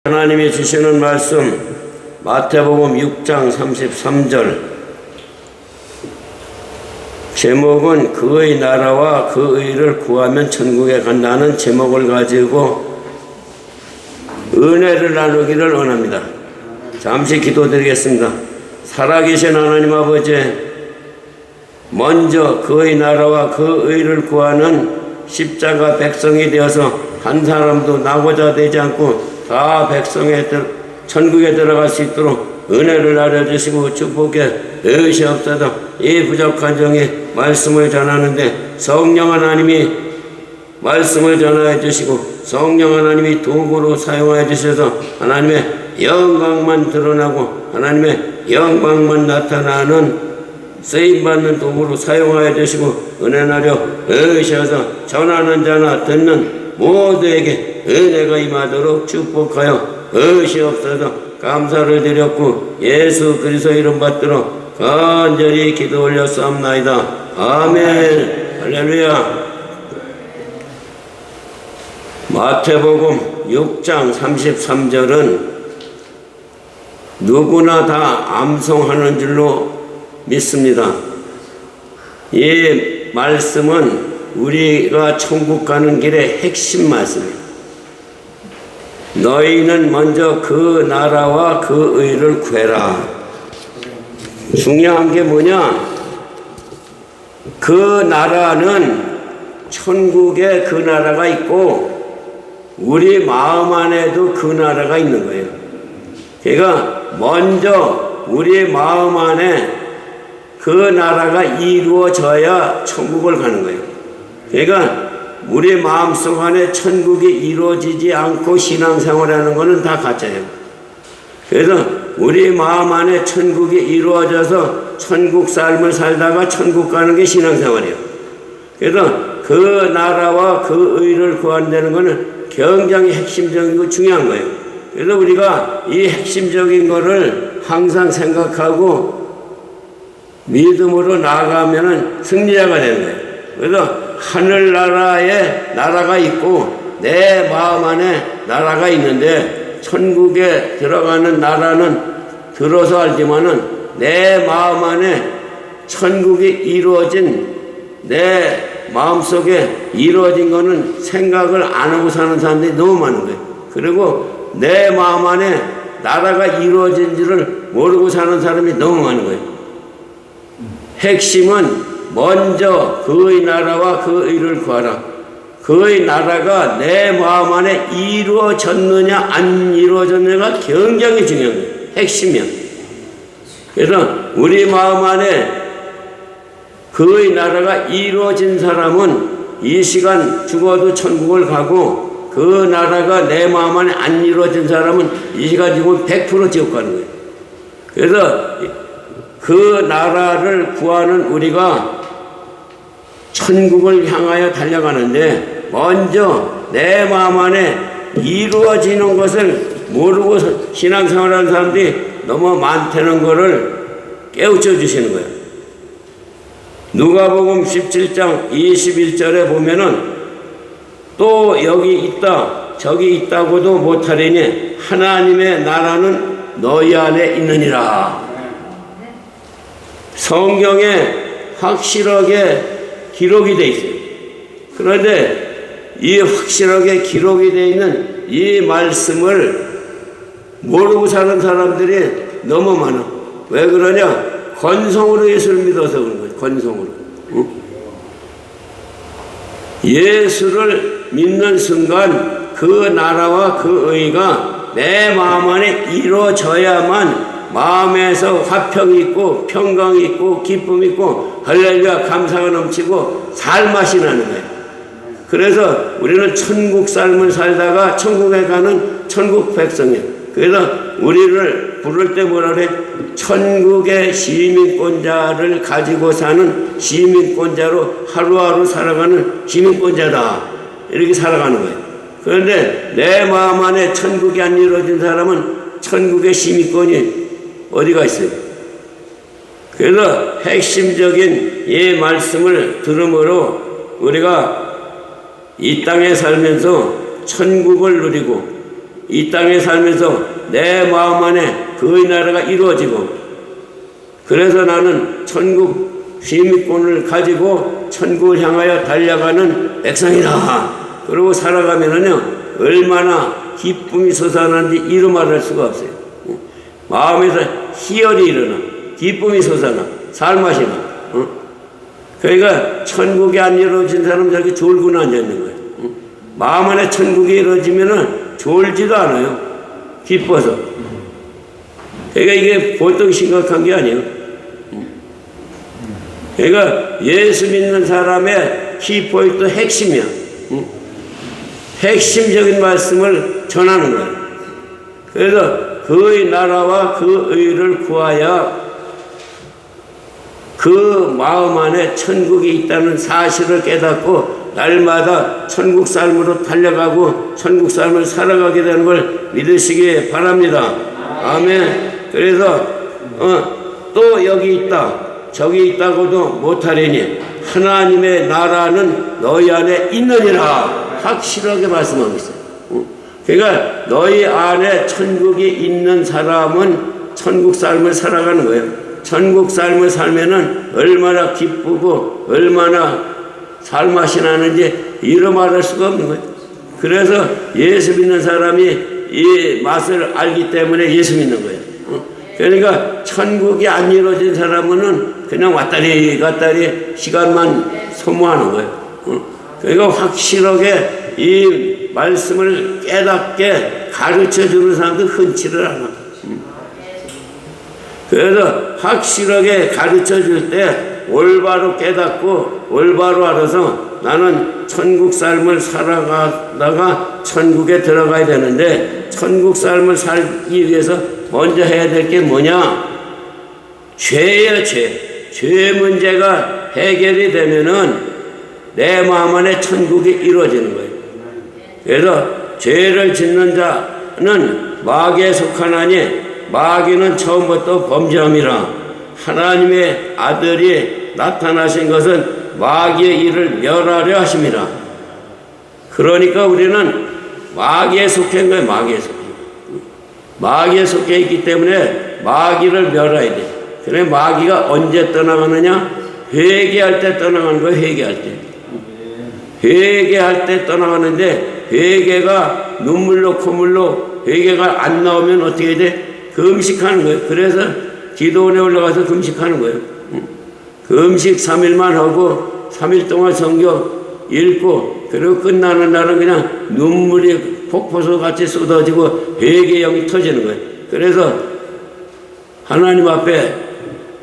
하나님이 주시는 말씀 마태복음 6장 33절 제목은 그의 나라와 그 의를 구하면 천국에 간다는 제목을 가지고 은혜를 나누기를 원합니다. 잠시 기도드리겠습니다. 살아계신 하나님 아버지, 먼저 그의 나라와 그 의를 구하는 십자가 백성이 되어서 한 사람도 나고자 되지 않고 다 백성의 천국에 들어갈 수 있도록 은혜를 나눠주시고 축복해 주시옵소서. 이 부족한 종이 말씀을 전하는데 성령 하나님이 말씀을 전하여 주시고 성령 하나님이 도구로 사용하여 주셔서 하나님의 영광만 드러나고 하나님의 영광만 나타나는 쓰임받는 도구로 사용하여 주시고 은혜 나려 주셔서 전하는 자나 듣는 모두에게 은혜가 임하도록 축복하여 주시옵소서. 감사를 드렸고 예수 그리스도 이름 받들어 간절히 기도 올렸사옵나이다. 아멘. 할렐루야. 마태복음 6장 33절은 누구나 다 암송하는 줄로 믿습니다. 이 말씀은 우리가 천국 가는 길의 핵심 말씀입니다. 너희는 먼저 그 나라와 그 의를 구해라. 중요한 게 뭐냐? 그 나라는 천국에 그 나라가 있고 우리 마음 안에도 그 나라가 있는 거예요. 그러니까 먼저 우리 마음 안에 그 나라가 이루어져야 천국을 가는 거예요. 그러니까 우리 마음속 안에 천국이 이루어지지 않고 신앙생활하는 것은 다 가짜예요. 그래서 우리 마음 안에 천국이 이루어져서 천국 삶을 살다가 천국 가는 게 신앙생활이에요. 그래서 그 나라와 그 의를 구한다는 것은 굉장히 핵심적이고 중요한 거예요. 그래서 우리가 이 핵심적인 것을 항상 생각하고 믿음으로 나아가면 승리자가 되는 거예요. 그래서 하늘나라에 나라가 있고 내 마음 안에 나라가 있는데 천국에 들어가는 나라는 들어서 알지만은 내 마음 안에 천국이 이루어진 내 마음속에 이루어진 거는 생각을 안 하고 사는 사람들이 너무 많은 거예요. 그리고 내 마음 안에 나라가 이루어진 줄을 모르고 사는 사람이 너무 많은 거예요. 핵심은 먼저 그의 나라와 그 의를 구하라. 그의 나라가 내 마음 안에 이루어졌느냐 안 이루어졌느냐가 굉장히 중요한 거예요. 핵심이야. 그래서 우리 마음 안에 그의 나라가 이루어진 사람은 이 시간 죽어도 천국을 가고 그 나라가 내 마음 안에 안 이루어진 사람은 이 시간 죽으면 100% 지옥 가는 거예요. 그래서 그 나라를 구하는 우리가 천국을 향하여 달려가는데 먼저 내 마음 안에 이루어지는 것을 모르고 신앙생활하는 사람들이 너무 많다는 것을 깨우쳐 주시는 거예요. 누가복음 17장 21절에 보면은 또 여기 있다 저기 있다고도 못하리니 하나님의 나라는 너희 안에 있느니라. 성경에 확실하게 기록이 되어 있어요. 그런데 이 확실하게 기록이 되어 있는 이 말씀을 모르고 사는 사람들이 너무 많아. 왜 그러냐? 건성으로 예수를 믿어서 그런 거예요. 건성으로. 예수를 믿는 순간 그 나라와 그 의가 내 마음 안에 이루어져야만 마음에서 화평이 있고 평강이 있고 기쁨이 있고 할렐루야 감사가 넘치고 살맛이 나는 거예요. 그래서 우리는 천국 삶을 살다가 천국에 가는 천국 백성이에요. 그래서 우리를 부를 때 뭐라 그래? 천국의 시민권자를 가지고 사는 시민권자로 하루하루 살아가는 시민권자다. 이렇게 살아가는 거예요. 그런데 내 마음 안에 천국이 안 이루어진 사람은 천국의 시민권이 어디가 있어요? 그래서 핵심적인 이 말씀을 들음으로 우리가 이 땅에 살면서 천국을 누리고 이 땅에 살면서 내 마음 안에 그의 나라가 이루어지고, 그래서 나는 천국 시민권을 가지고 천국을 향하여 달려가는 백성이다. 그러고 살아가면은요, 얼마나 기쁨이 솟아나는지 이루 말할 수가 없어요. 마음에서 희열이 일어나, 기쁨이 솟아나, 살맛이 나. 그러니까 천국이 안 이루어진 사람은 저렇게 졸고 앉아있는 거예요. 마음 안에 천국이 이루어지면은 졸지도 않아요. 기뻐서. 그러니까 이게 보통 심각한 게 아니에요. 그러니까 예수 믿는 사람의 키포인트 핵심이야. 핵심적인 말씀을 전하는 거예요. 그래서 그의 나라와 그 의를 구하여 그 마음 안에 천국이 있다는 사실을 깨닫고 날마다 천국 삶으로 달려가고 천국 삶을 살아가게 되는 걸 믿으시기 바랍니다. 아멘. 그래서 또 여기 있다 저기 있다고도 못하리니 하나님의 나라는 너희 안에 있느니라 확실하게 말씀하고 있어요. 그러니까 너희 안에 천국이 있는 사람은 천국 삶을 살아가는 거예요. 천국 삶을 살면은 얼마나 기쁘고 얼마나 살맛이 나는지 이루 말할 수가 없는 거예요. 그래서 예수 믿는 사람이 이 맛을 알기 때문에 예수 믿는 거예요. 그러니까 천국이 안 이루어진 사람은 그냥 왔다리 갔다리 시간만 소모하는 거예요. 그러니까 확실하게 이 말씀을 깨닫게 가르쳐 주는 사람도 흔치를 않아. 그래서 확실하게 가르쳐 줄 때 올바로 깨닫고 올바로 알아서 나는 천국 삶을 살아가다가 천국에 들어가야 되는데 천국 삶을 살기 위해서 먼저 해야 될 게 뭐냐? 죄예요, 죄. 죄 문제가 해결이 되면은 내 마음 안에 천국이 이루어지는 거예요. 그래서 죄를 짓는 자는 마귀에 속하나니 마귀는 처음부터 범죄함이라. 하나님의 아들이 나타나신 것은 마귀의 일을 멸하려 하심이라. 그러니까 우리는 마귀에 속해 있는 거예요. 마귀에 속해 있기 때문에 마귀를 멸해야 돼. 그래 마귀가 언제 떠나가느냐? 회개할 때 떠나가는 거예요. 회개할 때 떠나가는데 회개가 눈물로 콧물로 회개가 안 나오면 어떻게 돼? 금식하는 거예요. 그래서 기도원에 올라가서 금식하는 거예요. 금식 3일만 하고 3일 동안 성경 읽고 그리고 끝나는 날은 그냥 눈물이 폭포수 같이 쏟아지고 회개형이 터지는 거예요. 그래서 하나님 앞에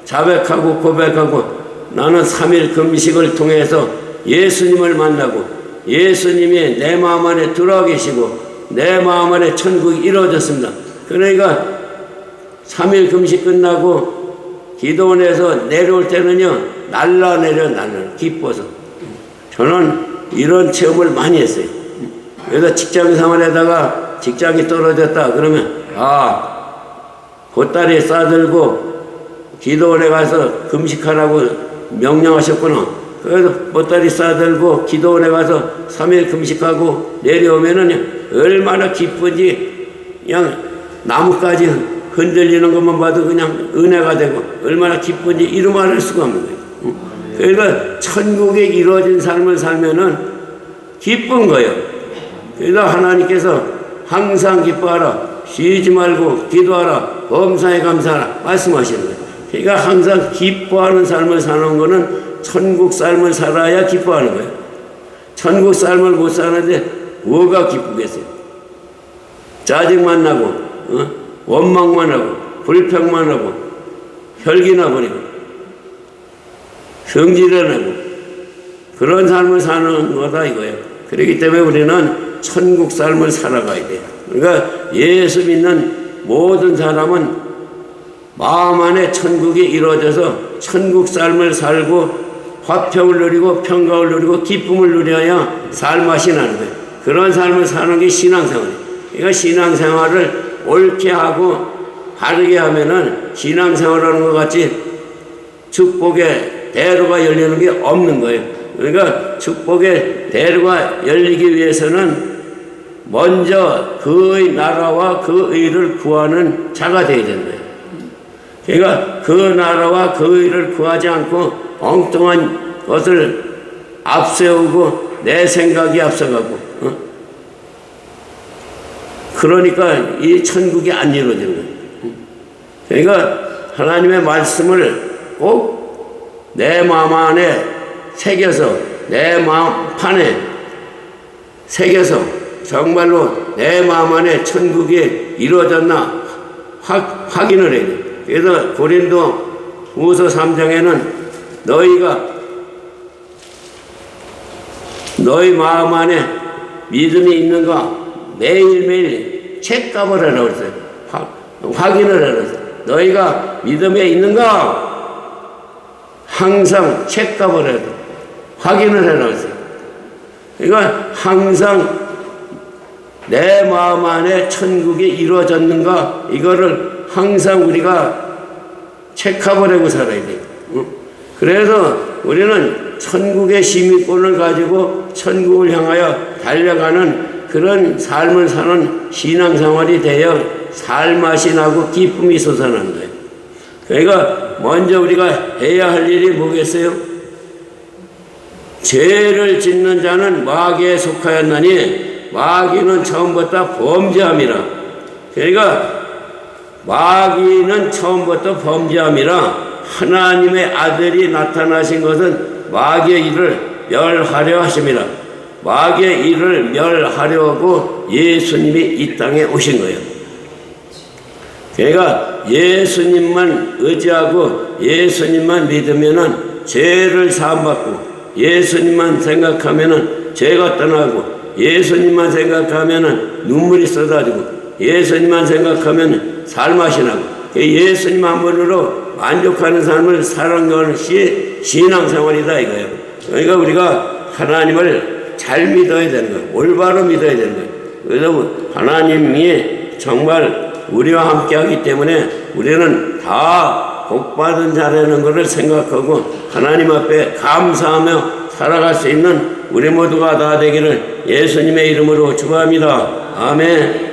자백하고 고백하고 나는 3일 금식을 통해서 예수님을 만나고 예수님이 내 마음 안에 들어와 계시고 내 마음 안에 천국이 이루어졌습니다. 그러니까 3일 금식 끝나고 기도원에서 내려올 때는요 날라내려 기뻐서 저는 이런 체험을 많이 했어요. 그래서 직장 생활에다가 직장이 떨어졌다 그러면 보따리에 싸들고 기도원에 가서 금식하라고 명령하셨구나. 그래서 보따리 싸들고 기도원에 가서 3일 금식하고 내려오면은 얼마나 기쁜지 그냥 나뭇가지 흔들리는 것만 봐도 그냥 은혜가 되고 얼마나 기쁜지 이루 말할 수가 없는 거예요. 그러니까 천국에 이루어진 삶을 살면은 기쁜 거예요. 그래서 하나님께서 항상 기뻐하라, 쉬지 말고 기도하라, 범사에 감사하라 말씀하시는 거예요. 그러니까 항상 기뻐하는 삶을 사는 거는 천국 삶을 살아야 기뻐하는 거예요. 천국 삶을 못 사는데 뭐가 기쁘겠어요? 짜증만 나고 원망만 하고 불평만 하고 혈기나 버리고 성질을 내고 그런 삶을 사는 거다 이거예요. 그렇기 때문에 우리는 천국 삶을 살아가야 돼요. 그러니까 예수 믿는 모든 사람은 마음 안에 천국이 이루어져서 천국 삶을 살고 화평을 누리고 평강을 누리고 기쁨을 누려야 살맛이 나는 거예요. 그런 삶을 사는 게 신앙생활이에요. 그러니까 신앙생활을 옳게 하고 바르게 하면은 신앙생활하는 것 같이 축복의 대로가 열리는 게 없는 거예요. 그러니까 축복의 대로가 열리기 위해서는 먼저 그의 나라와 그 의를 구하는 자가 되어야 된다. 그러니까 그 나라와 그 의를 구하지 않고 엉뚱한 것을 앞세우고 내 생각이 앞서가고 그러니까 이 천국이 안 이루어지는 거예요. 그러니까 하나님의 말씀을 꼭 내 마음 안에 새겨서 내 마음 판에 새겨서 정말로 내 마음 안에 천국이 이루어졌나 확인을 해야 돼. 그래서 고린도 후서 3장에는 너희가 너희 마음 안에 믿음이 있는가 매일매일 체크업을 하라고 그랬어요. 확인을 하라고 그랬어요. 너희가 믿음에 있는가 항상 체크업을 해야 돼. 확인을 하라고 했어요. 그러니까 항상 내 마음 안에 천국이 이루어졌는가 이거를 항상 우리가 체크업을 하고 살아야 돼요. 그래서 우리는 천국의 시민권을 가지고 천국을 향하여 달려가는 그런 삶을 사는 신앙생활이 되어 살맛이 나고 기쁨이 솟아나는 거예요. 그러니까 먼저 우리가 해야 할 일이 뭐겠어요? 죄를 짓는 자는 마귀에 속하였나니 마귀는 처음부터 범죄함이라. 그러니까 마귀는 처음부터 범죄함이라. 하나님의 아들이 나타나신 것은 마귀의 일을 멸하려 하심이라. 마귀의 일을 멸하려고 예수님이 이 땅에 오신 거예요. 그러니까 예수님만 의지하고 예수님만 믿으면은 죄를 사함받고 예수님만 생각하면은 죄가 떠나고 예수님만 생각하면은 눈물이 쏟아지고 예수님만 생각하면은 살맛이 나고 예수님 한 분으로 만족하는 삶을 살아가는 것이 신앙생활이다 이거예요. 그러니까 우리가 하나님을 잘 믿어야 되는 거예요. 올바로 믿어야 되는 거예요. 그래서 하나님이 정말 우리와 함께 하기 때문에 우리는 다 복받은 자라는 것을 생각하고 하나님 앞에 감사하며 살아갈 수 있는 우리 모두가 다 되기를 예수님의 이름으로 축원합니다. 아멘.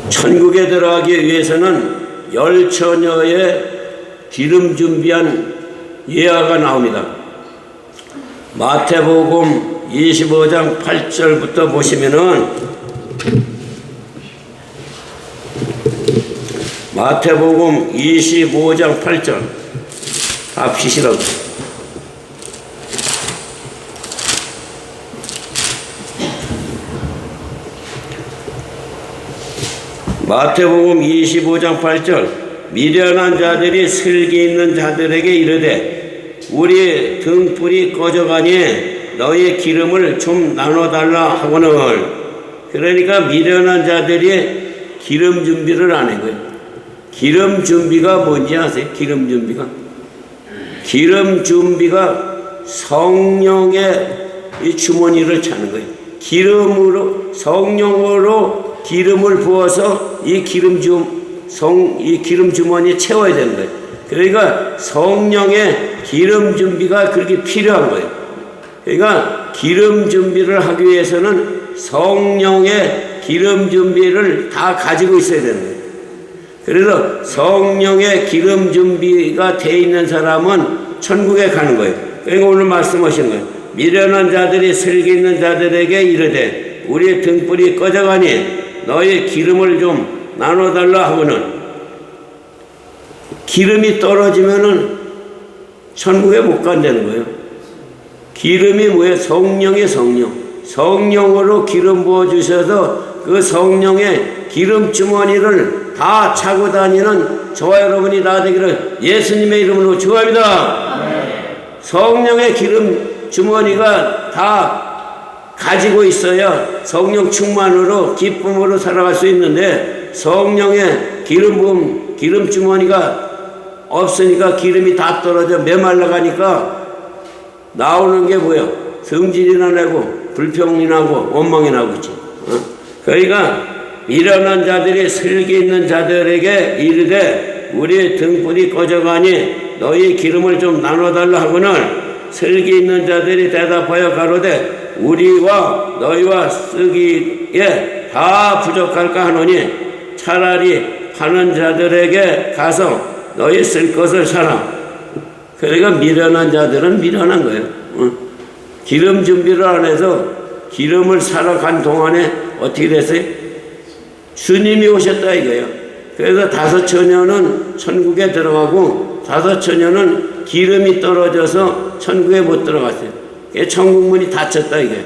천국에 들어가기 위해서는 열 처녀의 기름 준비한 예화가 나옵니다. 마태복음 25장 8절부터 보시면은 마태복음 25장 8절 다 피시라고. 마태복음 25장 8절 미련한 자들이 슬기 있는 자들에게 이르되 우리 등불이 꺼져가니 너의 기름을 좀 나눠달라 하거늘. 그러니까 미련한 자들이 기름 준비를 안 한 거예요. 기름 준비가 뭔지 아세요? 기름 준비가? 기름 준비가 성령의 이 주머니를 차는 거예요. 기름으로, 성령으로 기름을 부어서 이 기름 주머니에 채워야 되는 거예요. 그러니까 성령의 기름 준비가 그렇게 필요한 거예요. 그러니까 기름 준비를 하기 위해서는 성령의 기름 준비를 다 가지고 있어야 되는 거예요. 그래서 성령의 기름 준비가 돼 있는 사람은 천국에 가는 거예요. 그러니까 오늘 말씀하신 거예요. 미련한 자들이 슬기 있는 자들에게 이르되 우리의 등불이 꺼져가니 너의 기름을 좀 나눠달라 하고는 기름이 떨어지면은 천국에 못 간다는 거예요. 기름이 뭐예요? 성령의 성령. 성령으로 기름 부어주셔서 그 성령의 기름 주머니를 다 차고 다니는 저와 여러분이 다 되기를 예수님의 이름으로 축원합니다. 성령의 기름 주머니가 다 가지고 있어야 성령 충만으로 기쁨으로 살아갈 수 있는데 성령의 기름 주머니가 없으니까 기름이 다 떨어져 메말라 가니까 나오는 게 뭐야? 성질이나 내고 불평이 나고 원망이 나고 있지. 그러니까 미련한 자들이 슬기 있는 자들에게 이르되 우리의 등불이 꺼져가니 너희 기름을 좀 나눠달라 하고는 슬기 있는 자들이 대답하여 가로되 우리와 너희와 쓰기에 다 부족할까 하노니 차라리 파는 자들에게 가서 너희 쓸 것을 사라. 그러니까 미련한 자들은 미련한 거예요. 기름 준비를 안 해서 기름을 사러 간 동안에 어떻게 됐어요? 주님이 오셨다 이거예요. 그래서 5처녀는 천국에 들어가고 5처녀는 기름이 떨어져서 천국에 못 들어갔어요. 천국문이 닫혔다 이거예요.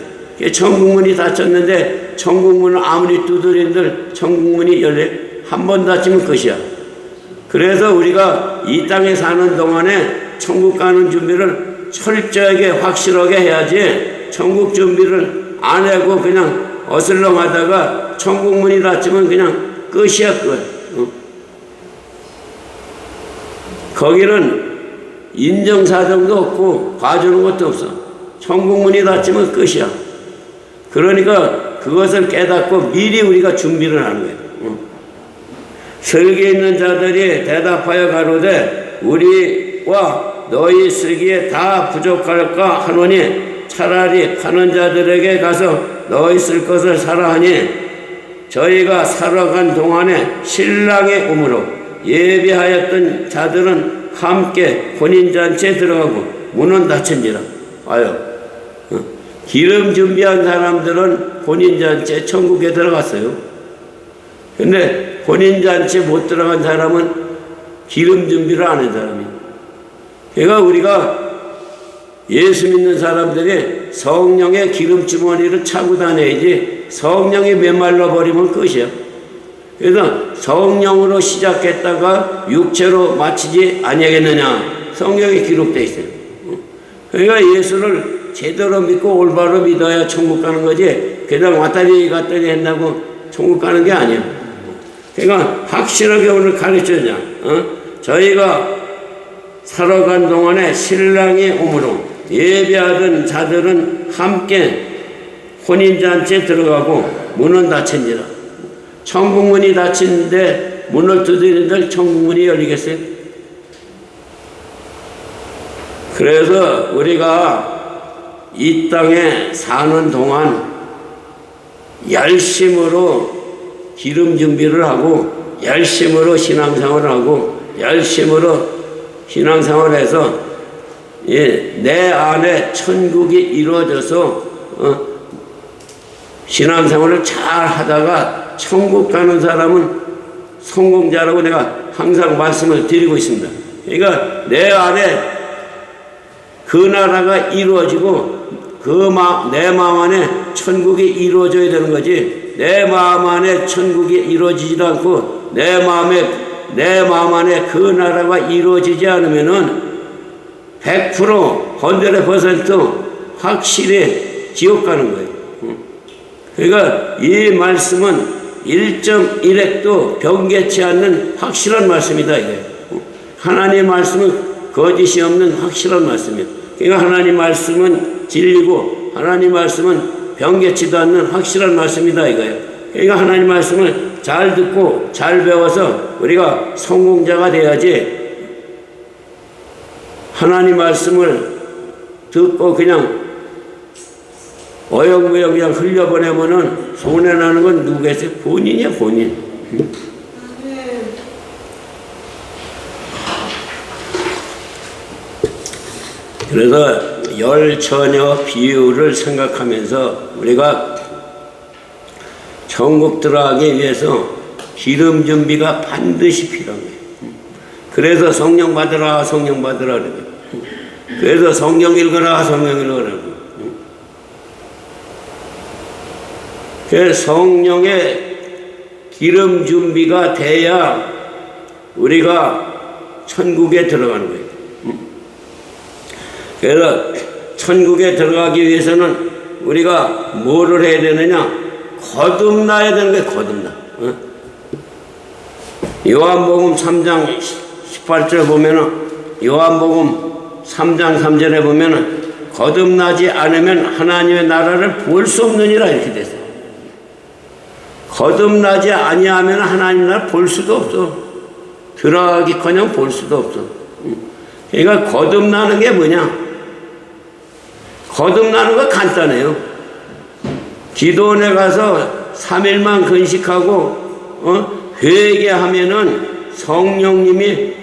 천국문이 닫혔는데 천국문을 아무리 두드린들 천국문이 열려 한 번 닫히면 끝이야. 그래서 우리가 이 땅에 사는 동안에 천국 가는 준비를 철저하게 확실하게 해야지 천국 준비를 안 하고 그냥 어슬렁하다가 천국 문이 닫히면 그냥 끝이야 끝. 거기는 인정사정도 없고 봐주는 것도 없어. 천국 문이 닫히면 끝이야. 그러니까 그것을 깨닫고 미리 우리가 준비를 하는 거예요. 슬기 있는 자들이 대답하여 가로되 우리와 너희 쓰기에 다 부족할까 하노니 차라리 파는 자들에게 가서 너희 쓸 것을 사라 하니 저희가 사러 간 동안에 신랑의 오므로 예비하였던 자들은 함께 혼인잔치에 들어가고 문은 닫힌지라. 아유, 기름 준비한 사람들은 혼인잔치에 천국에 들어갔어요. 근데 혼인잔치에 못 들어간 사람은 기름 준비를 안 한 사람이에요. 그러니까 우리가 예수 믿는 사람들이 성령의 기름 주머니를 차고 다녀야지 성령이 메말라 버리면 끝이야. 그래서 성령으로 시작했다가 육체로 마치지 아니하겠느냐 성경에 기록되어 있어요. 그러니까 예수를 제대로 믿고 올바로 믿어야 천국 가는 거지 그냥 왔다리 갔다리 한다고 천국 가는 게 아니야. 그러니까 확실하게 오늘 가르쳐주냐. 저희가 살아간 동안에 신랑이 오므로 예배하던 자들은 함께 혼인잔치에 들어가고 문은 닫힌지라. 천국문이 닫힌데 문을 두드리는들 천국문이 열리겠어요? 그래서 우리가 이 땅에 사는 동안 열심으로 기름 준비를 하고 열심으로 신앙생활을 하고 열심으로 신앙생활을 해서 내 안에 천국이 이루어져서 신앙생활을 잘 하다가 천국 가는 사람은 성공자라고 내가 항상 말씀을 드리고 있습니다. 그러니까 내 안에 그 나라가 이루어지고 내 마음 안에 천국이 이루어져야 되는 거지. 내 마음 안에 천국이 이루어지지 않고 내 마음 안에 그 나라가 이루어지지 않으면은 100% 100% 확실히 지옥 가는 거예요. 그러니까 이 말씀은 1.1핵도 변개치 않는 확실한 말씀이다 이거예요. 하나님의 말씀은 거짓이 없는 확실한 말씀이에요. 그러니까 하나님 말씀은 진리고 하나님 말씀은 변개치도 않는 확실한 말씀이다 이거예요. 그러니까 하나님 말씀을 잘 듣고 잘 배워서 우리가 성공자가 돼야지 하나님 말씀을 듣고 그냥 어영부영 그냥 흘려보내면은 손해나는 건 누구겠어요? 본인이야 본인. 그래서 열처녀 비유를 생각하면서 우리가 천국 들어가기 위해서 기름 준비가 반드시 필요한 거예요. 그래서 성령 받으라 성령 받으라 그래요. 그래서 성경 읽어라 성경 읽어라. 그래서 성령의 기름 준비가 돼야 우리가 천국에 들어가는 거예요. 그래서 천국에 들어가기 위해서는 우리가 뭐를 해야 되느냐? 거듭나야 되는 거예요. 거듭나. 요한복음 3장 18절 보면은 요한복음 3장 3절에 보면은 거듭나지 않으면 하나님의 나라를 볼 수 없느니라 이렇게 됐어요. 거듭나지 아니하면 하나님 나라 볼 수도 없어. 들어가기커녕 볼 수도 없어. 그러니까 거듭나는 게 뭐냐? 거듭나는 거 간단해요. 기도원에 가서 3일만 건식하고 회개하면은 성령님이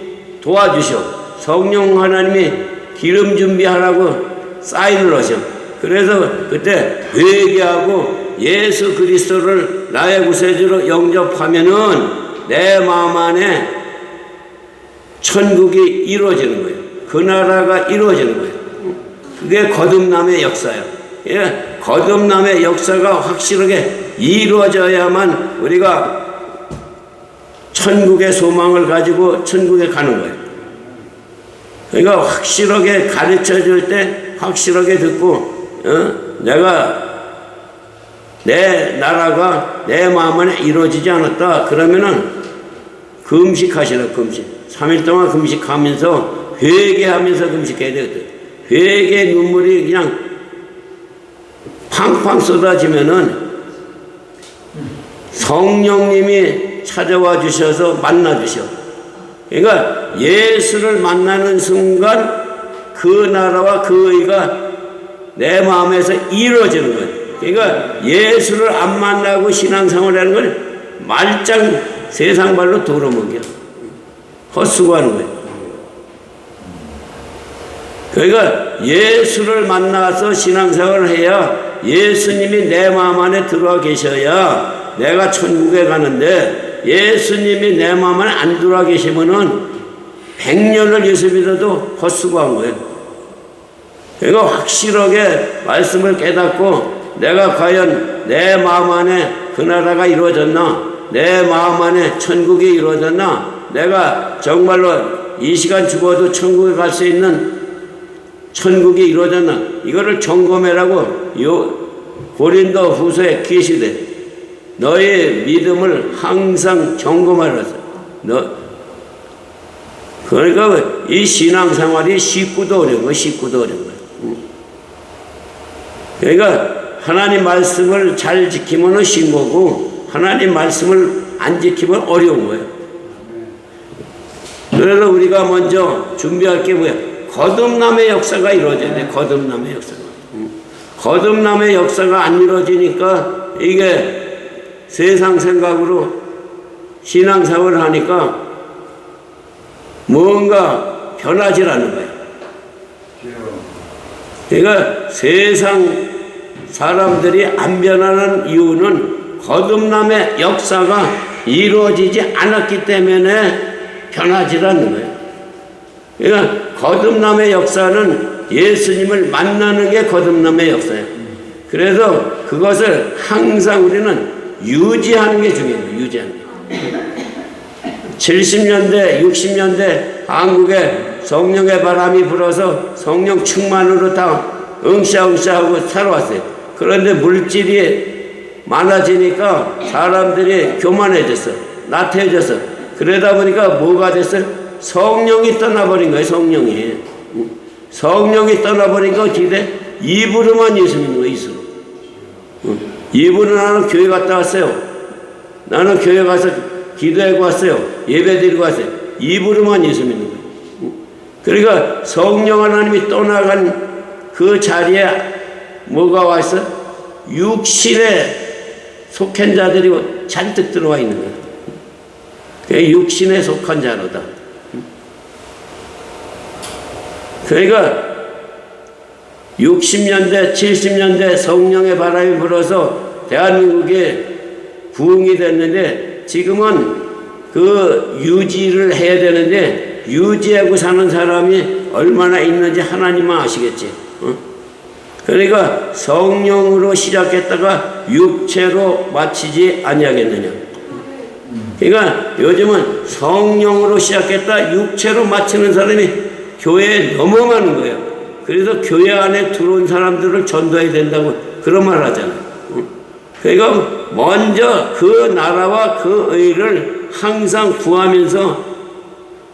도와주셔. 성령 하나님이 기름 준비하라고 사인을 하셔. 그래서 그때 회개하고 예수 그리스도를 나의 구세주로 영접하면은 내 마음 안에 천국이 이루어지는 거예요. 그 나라가 이루어지는 거예요. 그게 거듭남의 역사예요. 예, 거듭남의 역사가 확실하게 이루어져야만 우리가 천국의 소망을 가지고 천국에 가는 거예요. 그러니까 확실하게 가르쳐 줄 때 확실하게 듣고 내가 내 나라가 내 마음 안에 이루어지지 않았다 그러면은 금식하시라. 금식 3일 동안 금식하면서 회개하면서 금식해야 되거든. 회개 눈물이 그냥 팡팡 쏟아지면은 성령님이 찾아와 주셔서 만나 주셔. 그러니까 예수를 만나는 순간 그 나라와 그 의가 내 마음에서 이루어지는 거예요. 그러니까 예수를 안 만나고 신앙생활하는 걸 말짱 세상 발로 돌아먹여. 헛수고하는 거예요. 그러니까 예수를 만나서 신앙생활을 해야 예수님이 내 마음 안에 들어와 계셔야 내가 천국에 가는데 예수님이 내 마음 안에 안 들어와 계시면은 100년을 예수 믿어도 헛수고한 거예요. 그러니까 확실하게 말씀을 깨닫고 내가 과연 내 마음 안에 그 나라가 이루어졌나, 내 마음 안에 천국이 이루어졌나, 내가 정말로 이 시간 죽어도 천국에 갈 수 있는 천국이 이루어졌나, 이거를 점검해라고 고린도 후서에 계시되 너의 믿음을 항상 점검하라. 그러니까 이 신앙생활이 쉽고도 어려운 거야. 쉽고도 어려운 거야. 그러니까 하나님 말씀을 잘 지키면 쉬운 거고 하나님 말씀을 안 지키면 어려운 거예요. 그래서 우리가 먼저 준비할 게 뭐야? 거듭남의 역사가 이루어져야 돼. 거듭남의 역사가. 거듭남의 역사가 안 이루어지니까 이게 세상 생각으로 신앙생활을 하니까 뭔가 변하지 않는 거예요. 그러니까 세상 사람들이 안 변하는 이유는 거듭남의 역사가 이루어지지 않았기 때문에 변하지 않는 거예요. 그러니까 거듭남의 역사는 예수님을 만나는 게 거듭남의 역사예요. 그래서 그것을 항상 우리는 유지하는 게 중요해요. 유지하는 게. 70년대, 60년대 한국에 성령의 바람이 불어서 성령 충만으로 다 응시하고 살아왔어요. 그런데 물질이 많아지니까 사람들이 교만해졌어. 나태해졌어. 그러다 보니까 뭐가 됐어요? 성령이 떠나버린 거예요. 성령이. 성령이 떠나버리니까 어떻게 돼? 입으로만 예수 믿는 거예요. 입으로 나는 교회 갔다 왔어요. 나는 교회 가서 기도하고 왔어요. 예배 드리고 왔어요. 입으로만 예수 믿는 거예요. 그러니까 성령 하나님이 떠나간 그 자리에 뭐가 왔어? 육신에 속한 자들이 잔뜩 들어와 있는 거예요. 그게 육신에 속한 자로다. 그러니까 60년대, 70년대 성령의 바람이 불어서 대한민국에 부흥이 됐는데 지금은 그 유지를 해야 되는데 유지하고 사는 사람이 얼마나 있는지 하나님만 아시겠지. 그러니까 성령으로 시작했다가 육체로 마치지 아니하겠느냐. 그러니까 요즘은 성령으로 시작했다 육체로 마치는 사람이 교회에 너무 많은 거예요. 그래서 교회 안에 들어온 사람들을 전도해야 된다고 그런 말 하잖아요. 그러니까 먼저 그 나라와 그 의를 항상 구하면서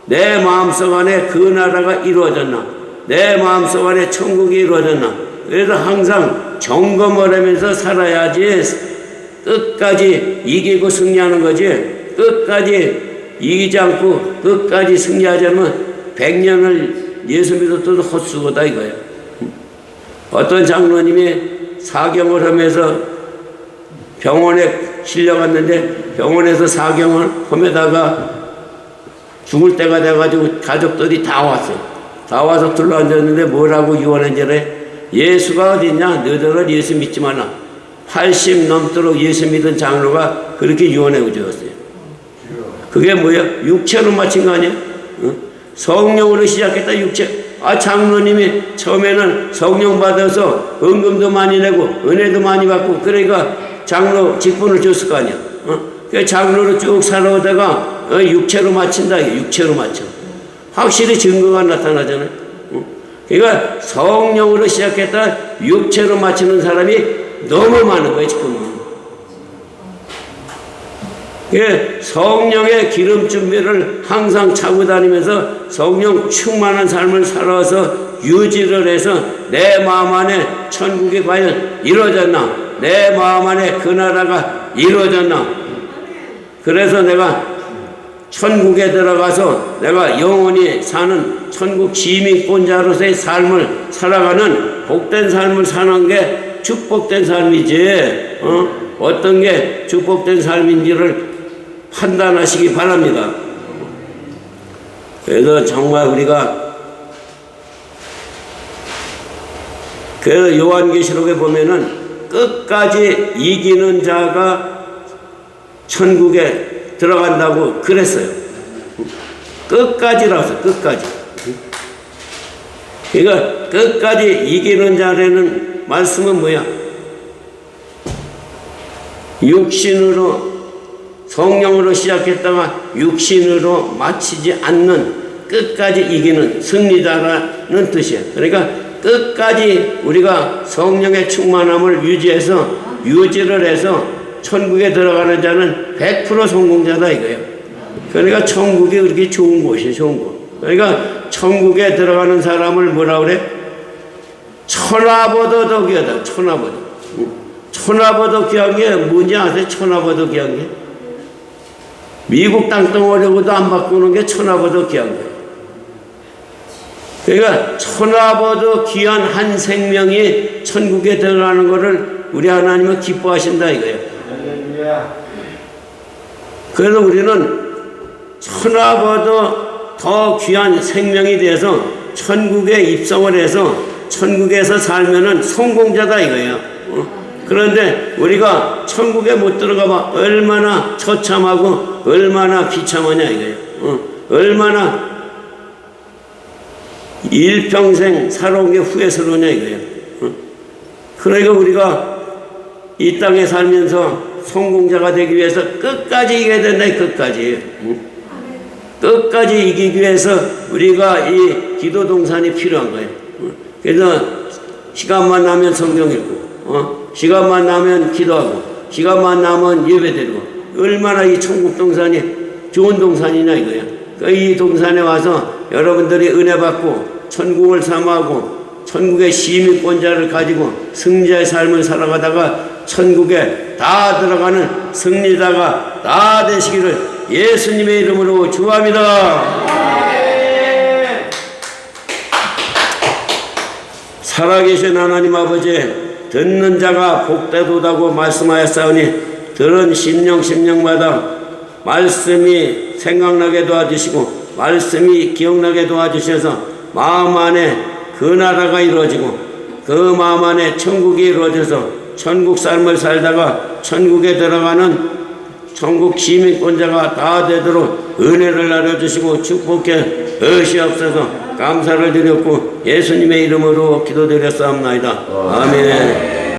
내 마음속 안에 그 나라가 이루어졌나, 내 마음속 안에 천국이 이루어졌나. 그래서 항상 점검을 하면서 살아야지 끝까지 이기고 승리하는 거지. 끝까지 이기지 않고 끝까지 승리하자면 100년을 예수 믿어도 헛수고다 이거예요. 어떤 장로님이 사경을 하면서 병원에 실려갔는데 병원에서 사경을 하면다가 죽을 때가 돼가지고 가족들이 다 왔어요. 다 와서 둘러앉았는데 뭐라고 유언했냐래. 예수가 어딨냐? 너희들은 예수 믿지 마라. 80 넘도록 예수 믿은 장로가 그렇게 유언해 주었어요. 그게 뭐야? 육체로 마친 거 아니야? 성령으로 시작했다. 육체. 장로님이 처음에는 성령 받아서 은금도 많이 내고 은혜도 많이 받고 그러니까 장로 직분을 줬을 거 아니야. 그 장로로 쭉 살아오다가 육체로 마친다. 육체로 마쳐. 확실히 증거가 나타나잖아요. 그러니까 성령으로 시작했다 육체로 마치는 사람이 너무 많은 거예요, 지금은. 성령의 기름 준비를 항상 차고 다니면서 성령 충만한 삶을 살아서 유지를 해서 내 마음 안에 천국이 과연 이루어졌나? 내 마음 안에 그 나라가 이루어졌나? 그래서 내가 천국에 들어가서 내가 영원히 사는 천국 시민권자로서의 삶을 살아가는 복된 삶을 사는 게 축복된 삶이지, 어떤 게 축복된 삶인지를 판단하시기 바랍니다. 그래서 정말 우리가 그래서 요한계시록에 보면은 끝까지 이기는 자가 천국에 들어간다고 그랬어요. 끝까지라서 끝까지. 그러니까 끝까지 이기는 자라는 말씀은 뭐야? 육신으로 성령으로 시작했다가 육신으로 마치지 않는 끝까지 이기는 승리자라는 뜻이야. 그러니까 끝까지 우리가 성령의 충만함을 유지를 해서 천국에 들어가는 자는 100% 성공자다 이거예요. 그러니까 천국이 그렇게 좋은 곳이에요. 좋은 곳. 그러니까 천국에 들어가는 사람을 뭐라 그래? 천하보다 더 귀하다. 천하보다. 천하보다 귀한 게 뭔지 아세요? 천하보다 귀한 게 미국 땅덩어리고도 안 바꾸는 게 천하보다 귀한 거예요. 그러니까 천하보다 귀한 한 생명이 천국에 들어가는 것을 우리 하나님은 기뻐하신다 이거예요. 그래서 우리는 천하보다 더 귀한 생명이 돼서 천국에 입성을 해서 천국에서 살면은 성공자다 이거예요. 그런데 우리가 천국에 못 들어가 봐. 얼마나 처참하고 얼마나 비참하냐 이거예요. 얼마나 일평생 살아온 게 후회스러우냐 이거예요. 그러니까 우리가 이 땅에 살면서 성공자가 되기 위해서 끝까지 이겨야 된다. 끝까지. 끝까지 이기기 위해서 우리가 이 기도 동산이 필요한 거예요. 그래서 시간만 나면 성경 읽고, 시간만 나면 기도하고, 시간만 나면 예배드리고, 얼마나 이 천국 동산이 좋은 동산이냐 이거야. 이 동산에 와서 여러분들이 은혜 받고 천국을 사모하고 천국의 시민권자를 가지고 승자의 삶을 살아가다가 천국에 다 들어가는 승리자가 다 되시기를 예수님의 이름으로 축원합니다. 살아계신 하나님 아버지, 듣는 자가 복되도다고 말씀하였사오니 들은 심령마다 말씀이 생각나게 도와주시고 말씀이 기억나게 도와주셔서 마음 안에 그 나라가 이루어지고 그 마음 안에 천국이 이루어져서 천국 삶을 살다가 천국에 들어가는 천국 시민권자가 다 되도록 은혜를 나눠주시고 축복해 주시옵소서. 감사를 드렸고 예수님의 이름으로 기도드렸사옵나이다. 아멘.